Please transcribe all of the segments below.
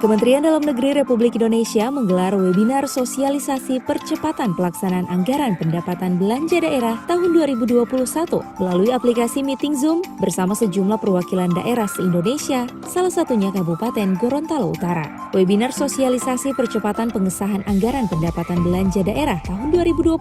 Kementerian Dalam Negeri Republik Indonesia menggelar webinar sosialisasi percepatan pelaksanaan anggaran pendapatan belanja daerah tahun 2021 melalui aplikasi Meeting Zoom bersama sejumlah perwakilan daerah se-Indonesia, salah satunya Kabupaten Gorontalo Utara. Webinar sosialisasi percepatan pengesahan anggaran pendapatan belanja daerah tahun 2021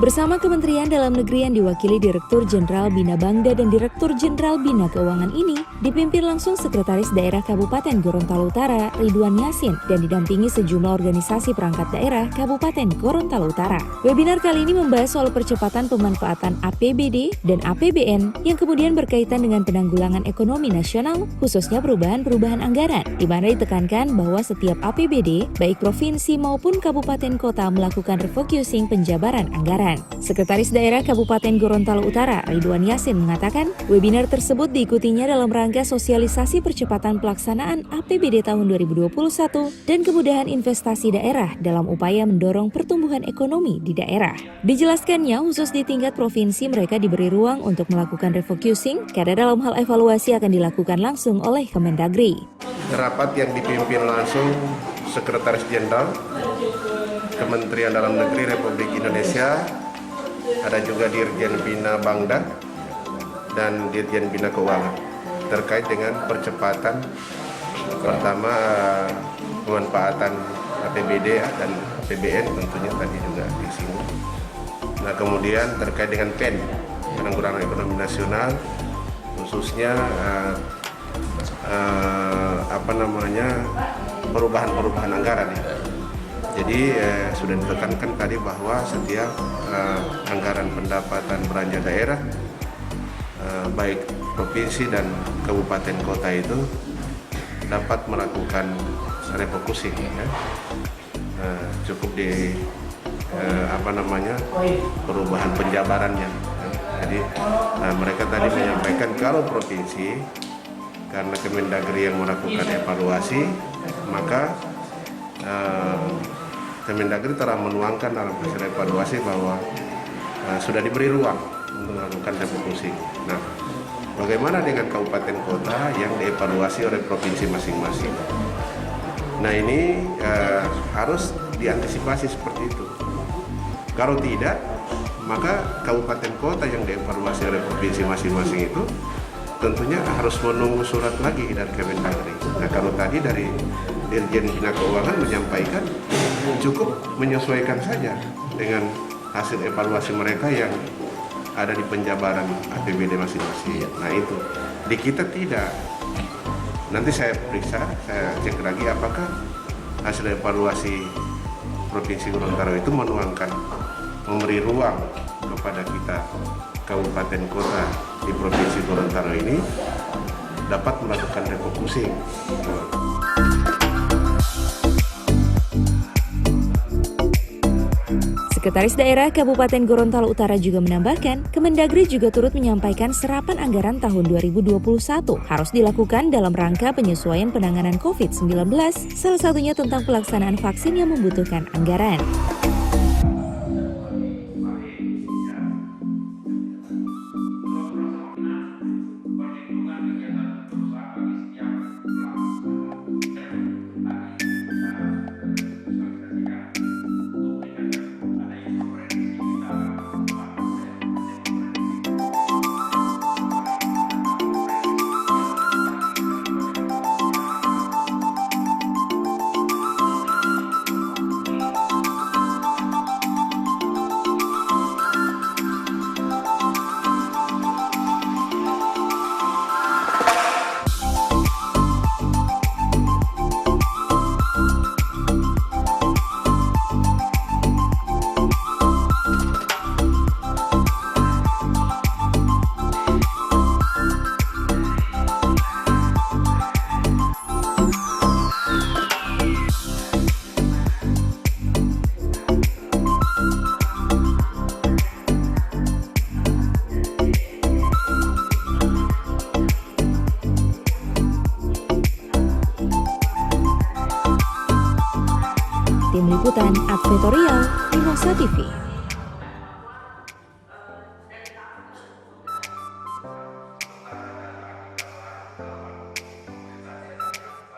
bersama Kementerian Dalam Negeri yang diwakili Direktur Jenderal Bina Bangda dan Direktur Jenderal Bina Keuangan ini dipimpin langsung Sekretaris Daerah Kabupaten Gorontalo Utara Ridwan Yasin dan didampingi sejumlah organisasi perangkat daerah Kabupaten Gorontalo Utara. Webinar kali ini membahas soal percepatan pemanfaatan APBD dan APBN yang kemudian berkaitan dengan penanggulangan ekonomi nasional, khususnya perubahan anggaran, di mana ditekankan bahwa setiap APBD, baik provinsi maupun kabupaten kota melakukan refocusing penjabaran anggaran. Sekretaris Daerah Kabupaten Gorontalo Utara Ridwan Yasin mengatakan, webinar tersebut diikutinya dalam rangka sosialisasi percepatan pelaksanaan APBD tahun 2021 dan kemudahan investasi daerah dalam upaya mendorong pertumbuhan ekonomi di daerah. Dijelaskannya, khusus di tingkat provinsi mereka diberi ruang untuk melakukan refocusing karena dalam hal evaluasi akan dilakukan langsung oleh Kemendagri. Rapat yang dipimpin langsung Sekretaris Jenderal Kementerian Dalam Negeri Republik Indonesia, ada juga Dirjen Bina Bangda dan Dirjen Bina Keuangan terkait dengan percepatan pertama pemanfaatan APBD dan APBN tentunya tadi juga disinggung. Nah, kemudian terkait dengan PEN, penanggulangan ekonomi nasional, khususnya perubahan anggaran ya. Jadi sudah ditekankan tadi bahwa setiap anggaran pendapatan belanja daerah baik provinsi dan kabupaten kota itu dapat melakukan refocusing ya. Cukup di perubahan penjabarannya. Jadi mereka tadi menyampaikan kalau provinsi karena Kemendagri yang melakukan evaluasi, maka Kemendagri telah menuangkan dalam hasil evaluasi bahwa sudah diberi ruang untuk melakukan refocusing. Nah, bagaimana dengan kabupaten kota yang dievaluasi oleh provinsi masing-masing? Nah, ini harus diantisipasi seperti itu. Kalau tidak, maka kabupaten kota yang dievaluasi oleh provinsi masing-masing itu tentunya harus menunggu surat lagi dari Kemendagri. Nah, kalau tadi dari Dirjen Bina Keuangan menyampaikan cukup menyesuaikan saja dengan hasil evaluasi mereka yang ada di penjabaran APBD masing-masing. Nah, itu di kita tidak. Nanti saya periksa, saya cek lagi apakah hasil evaluasi Provinsi Gorontalo itu menuangkan, memberi ruang kepada kita kabupaten kota di Provinsi Gorontalo ini dapat melakukan refocusing. Sekretaris Daerah Kabupaten Gorontalo Utara juga menambahkan, Kemendagri juga turut menyampaikan serapan anggaran tahun 2021 harus dilakukan dalam rangka penyesuaian penanganan COVID-19, salah satunya tentang pelaksanaan vaksin yang membutuhkan anggaran. Tim Liputan Advertorial, Mimosa TV.